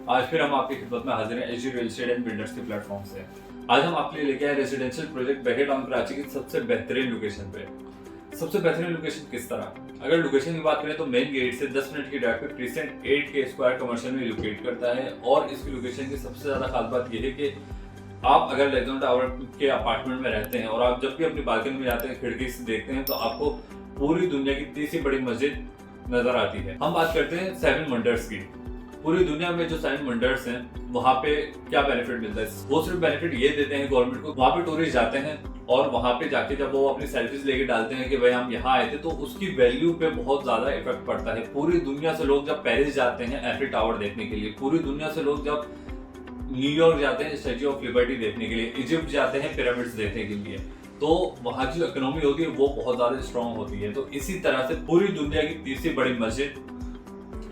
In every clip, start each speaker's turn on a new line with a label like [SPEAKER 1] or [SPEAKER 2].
[SPEAKER 1] आज फिर हम आपकी खिदमत में हाजिर हैं एजी रियल एस्टेट एंड बिल्डर्स के प्लेटफॉर्म से। आज हम आपके लिए लेके आए residential project Baheria town Karachi की सबसे बेहतरीन लोकेशन पे। सबसे बेहतरीन लोकेशन किस तरह? अगर लोकेशन की बात करें तो मेन गेट से 10 मिनट की ड्राइव पे क्रिसेंट 8 के स्क्वायर कमर्शियल में लोकेट करता है। और इसकी लोकेशन की सबसे ज्यादा खास बात यह है कि आप अगर लेक्जोन टावर के अपार्टमेंट में रहते हैं और आप जब भी अपनी बालकनी में जाते हैं, खिड़की से देखते हैं, तो आपको पूरी दुनिया की तीसरी बड़ी मस्जिद नजर आती है। हम बात करते हैं 7 वंडर्स की। पूरी दुनिया में जो 7 वंडर्स हैं वहाँ पे क्या बेनिफिट मिलता है? वो सिर्फ बेनिफिट ये देते हैं गवर्नमेंट को, वहाँ पे टूरिस्ट जाते हैं और वहाँ पे जाके जब वो अपनी सेल्फीज लेके डालते हैं कि भाई हम यहाँ आए थे, तो उसकी वैल्यू पे बहुत ज्यादा इफेक्ट पड़ता है। पूरी दुनिया से लोग जब पेरिस जाते हैं एफिल टावर देखने के लिए, पूरी दुनिया से लोग जब न्यूयॉर्क जाते हैं स्टैच्यू ऑफ लिबर्टी देखने के लिए, इजिप्ट जाते हैं पिरामिड्स देखने के लिए, तो वहाँ की जो इकोनॉमी होती है वो बहुत ज्यादा स्ट्रॉन्ग होती है। तो इसी तरह से पूरी दुनिया की तीसरी बड़ी मस्जिद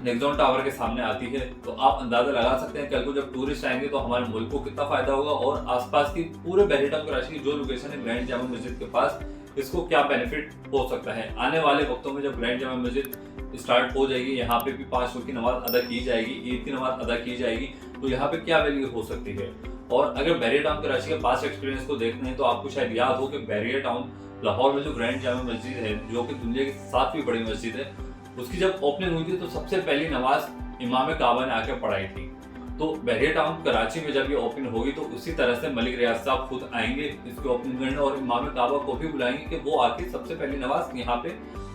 [SPEAKER 1] लेक्जोन टावर के सामने आती है। तो आप अंदाजा लगा सकते हैं कल को जब टूरिस्ट आएंगे तो हमारे मुल्क को कितना फायदा होगा और आसपास की पूरे बहेड़िया टाउन कराची की जो लोकेशन है ग्रैंड जामा मस्जिद के पास, इसको क्या बेनिफिट हो सकता है। आने वाले वक्तों में जब ग्रैंड जामा मस्जिद स्टार्ट हो जाएगी, यहाँ पे भी 5 वक्त की नमाज अदा की जाएगी, ईद की नमाज अदा की जाएगी, तो यहाँ पे क्या वैल्यू हो सकती है। और अगर बहेड़िया टाउन कराची के पास एक्सपीरियंस को देखते हैं तो आपको शायद याद हो कि बहेड़िया टाउन लाहौर में जो ग्रैंड जामा मस्जिद है, जो कि दुनिया की 7वीं बड़ी मस्जिद है, उसकी जब ओपनिंग हुई थी तो सबसे पहली नमाज इमाम काबा ने आके पढ़ाई थी। तो बहेड़िया टाउन कराची में जब ये ओपन होगी तो उसी तरह से मलिक रियाज साहब खुद आएंगे इसके ओपनिंग करने और इमाम काबा को भी बुलाएंगे कि वो आके सबसे पहली नमाज यहाँ पे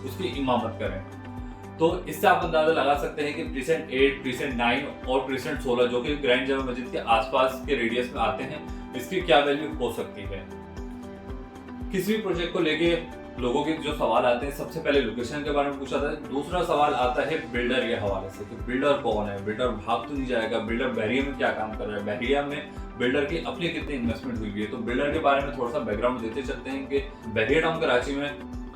[SPEAKER 1] उसकी इमामत करें। तो इससे आप अंदाजा लगा सकते हैं कि क्रिसेंट 8, क्रिसेंट 9 और क्रिसेंट 16 जो कि ग्रैंड जामा मस्जिद के आसपास के रेडियस में आते हैं, इसकी क्या वैल्यू हो सकती है। किसी भी प्रोजेक्ट को लेके लोगों के जो सवाल आते हैं, सबसे पहले लोकेशन के बारे में पूछा था। दूसरा सवाल आता है बिल्डर के हवाले से कि बिल्डर कौन है, बिल्डर भाग तो नहीं जाएगा, बिल्डर बहरिया में क्या काम कर रहा है, बहरिया में बिल्डर की अपनी कितनी इन्वेस्टमेंट हुई है। तो बिल्डर के बारे में थोड़ा सा बैकग्राउंड देते चलते हैं कि बहेड़िया टाउन कराची में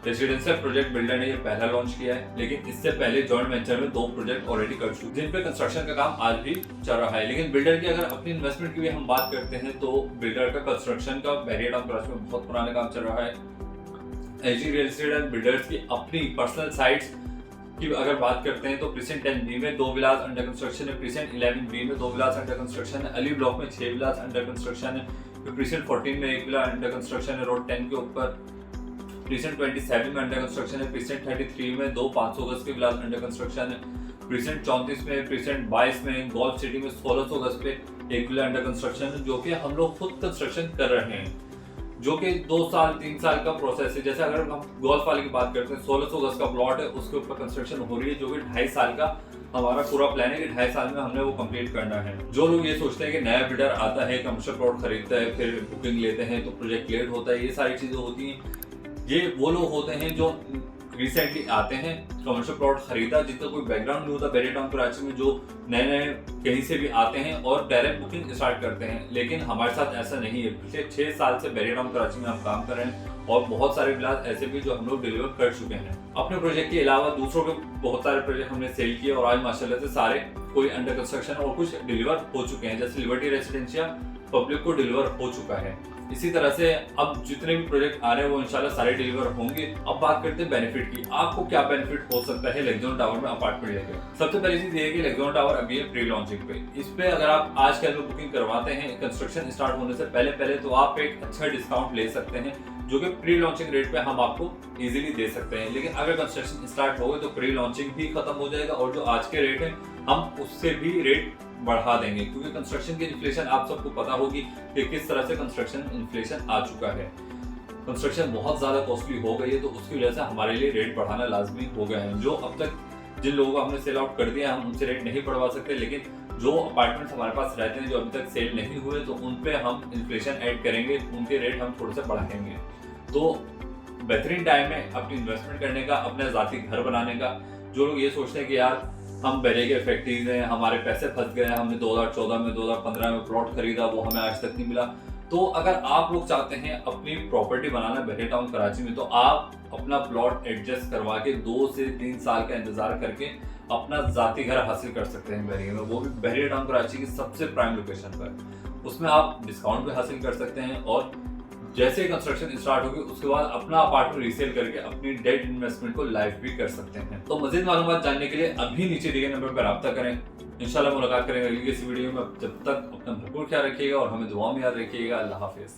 [SPEAKER 1] रेजिडेंशियल प्रोजेक्ट बिल्डर ने ये पहला लॉन्च किया है, लेकिन इससे पहले जॉइंट वेंचर में 2 प्रोजेक्ट ऑलरेडी कर चुके हैं जिन पे कंस्ट्रक्शन का काम आज भी चल रहा है। लेकिन बिल्डर की अगर अपनी इन्वेस्टमेंट की भी हम बात करते हैं तो बिल्डर का कंस्ट्रक्शन का बहेड़िया टाउन कराची में बहुत पुराना काम चल रहा है। एजी रियल एस्टेट एंड बिल्डर्स की अपनी पर्सनल साइट्स की अगर बात करते हैं तो क्रिसेंट 10B में 2 विलास अंडर कंस्ट्रक्शन है, क्रिसेंट 11B में 2 विलास अंडर कंस्ट्रक्शन है, अली ब्लॉक में 6 विलास अंडर कंस्ट्रक्शन है, फिर क्रिसेंट 14 में 1 विला अंडर कंस्ट्रक्शन है रोड 10 के ऊपर, क्रिसेंट 27 में अंडर कंस्ट्रक्शन है, क्रिसेंट 33 में 2 500 गज के विलास अंडर कंस्ट्रक्शन है, क्रिसेंट 34 में, क्रिसेंट 22 में, गोल्फ सिटी में 1600 गज पे 1 विला अंडर कंस्ट्रक्शन है, जो कि हम लोग खुद कंस्ट्रक्शन कर रहे हैं, जो कि 2 साल 3 साल का प्रोसेस है। जैसे अगर हम गोल्फ वाले की बात करते हैं, 1600 गज का प्लॉट है, उसके ऊपर कंस्ट्रक्शन हो रही है, जो कि 2.5 साल का हमारा पूरा प्लान है कि 2.5 साल में हमने वो कंप्लीट करना है। जो लोग ये सोचते हैं कि नया बिल्डर आता है, कमर्शियल प्लॉट खरीदता है, फिर बुकिंग लेते हैं तो प्रोजेक्ट लेट होता है, ये सारी चीजें होती हैं, ये वो लोग होते हैं जो रिसेंटली आते हैं, कमर्शियल प्लॉट खरीदा, जिसका कोई बैकग्राउंड नहीं होता बहेड़िया टाउन कराची में, जो नए नए कहीं से भी आते हैं और डायरेक्ट बुकिंग स्टार्ट करते हैं। लेकिन हमारे साथ ऐसा नहीं है। पिछले 6 साल से बहेड़िया टाउन कराची में हम काम कर रहे हैं और बहुत सारे विलास ऐसे भी जो हम लोग डिलीवर कर चुके हैं। अपने प्रोजेक्ट के अलावा दूसरों के बहुत सारे प्रोजेक्ट हमने सेल किए और आज माशाल्लाह से सारे कोई अंडर कंस्ट्रक्शन और कुछ डिलीवर हो चुके हैं। जैसे लिबर्टी रेसिडेंशिया पब्लिक को डिलीवर हो चुका है। इसी तरह से अब जितने भी प्रोजेक्ट आ रहे हैं वो इंशाल्लाह सारे डिलीवर होंगे। अब बात करते हैं बेनिफिट की। आपको क्या बेनिफिट हो सकता है लेक्जोन टावर में अपार्टमेंट लेकर? सबसे पहली चीज ये है कि लेक्जोन टावर अभी है प्री लॉन्चिंग पे। इस पे अगर आप आज कल में बुकिंग करवाते हैं कंस्ट्रक्शन स्टार्ट होने से पहले तो आप एक अच्छा डिस्काउंट ले सकते हैं, जो कि प्री लॉन्चिंग रेट पे हम आपको इजीली दे सकते हैं। लेकिन अगर कंस्ट्रक्शन स्टार्ट हो गए तो प्री लॉन्चिंग भी खत्म हो जाएगा और जो आज के रेट है हम उससे भी रेट बढ़ा देंगे, क्योंकि कंस्ट्रक्शन की इन्फ्लेशन आप सबको पता होगी कि किस तरह से कंस्ट्रक्शन इन्फ्लेशन आ चुका है। कंस्ट्रक्शन बहुत ज्यादा कॉस्टली हो गई है, तो उसकी वजह से हमारे लिए रेट बढ़ाना लाजमी हो गया है। जो अब तक जिन लोगों को हमने सेल आउट कर दिया हम उनसे रेट नहीं बढ़वा सकते, लेकिन जो अपार्टमेंट्स हमारे पास रहते हैं जो अभी तक सेल नहीं हुए तो उन पे हम इन्फ्लेशन ऐड करेंगे, उनके रेट हम थोड़े से बढ़ाएंगे। तो बेहतरीन टाइम है अपनी इन्वेस्टमेंट करने का, अपने जाती घर बनाने का। जो लोग ये सोचते हैं कि यार हम बहरे के फैक्ट्रीज हैं, हमारे पैसे फंस गए, हमने 2014 में 2015 में प्लॉट खरीदा, वो हमें आज तक नहीं मिला, तो अगर आप लोग चाहते हैं अपनी प्रॉपर्टी बनाना बहेड़िया टाउन कराची में, तो आप अपना प्लॉट एडजस्ट करवा के 2 से 3 साल का इंतजार करके अपना जाती घर हासिल कर सकते हैं बहरिया में, वो भी बहेड़िया टाउन कराची की सबसे प्राइम लोकेशन पर। उसमें आप डिस्काउंट भी हासिल कर सकते हैं और जैसे कंस्ट्रक्शन स्टार्ट होगी उसके बाद अपना अपार्टमेंट रीसेल करके अपनी डेट इन्वेस्टमेंट को लाइव भी कर सकते हैं। तो मजीद मालूमात जानने के लिए अभी नीचे दिए गए नंबर पर राब्ता करें। इंशाल्लाह मुलाकात करेंगे अगली किसी वीडियो में। जब तक अपना भरपूर ख्याल रखिएगा और हमें दुआ में याद रखिएगा। अल्लाह हाफिज़।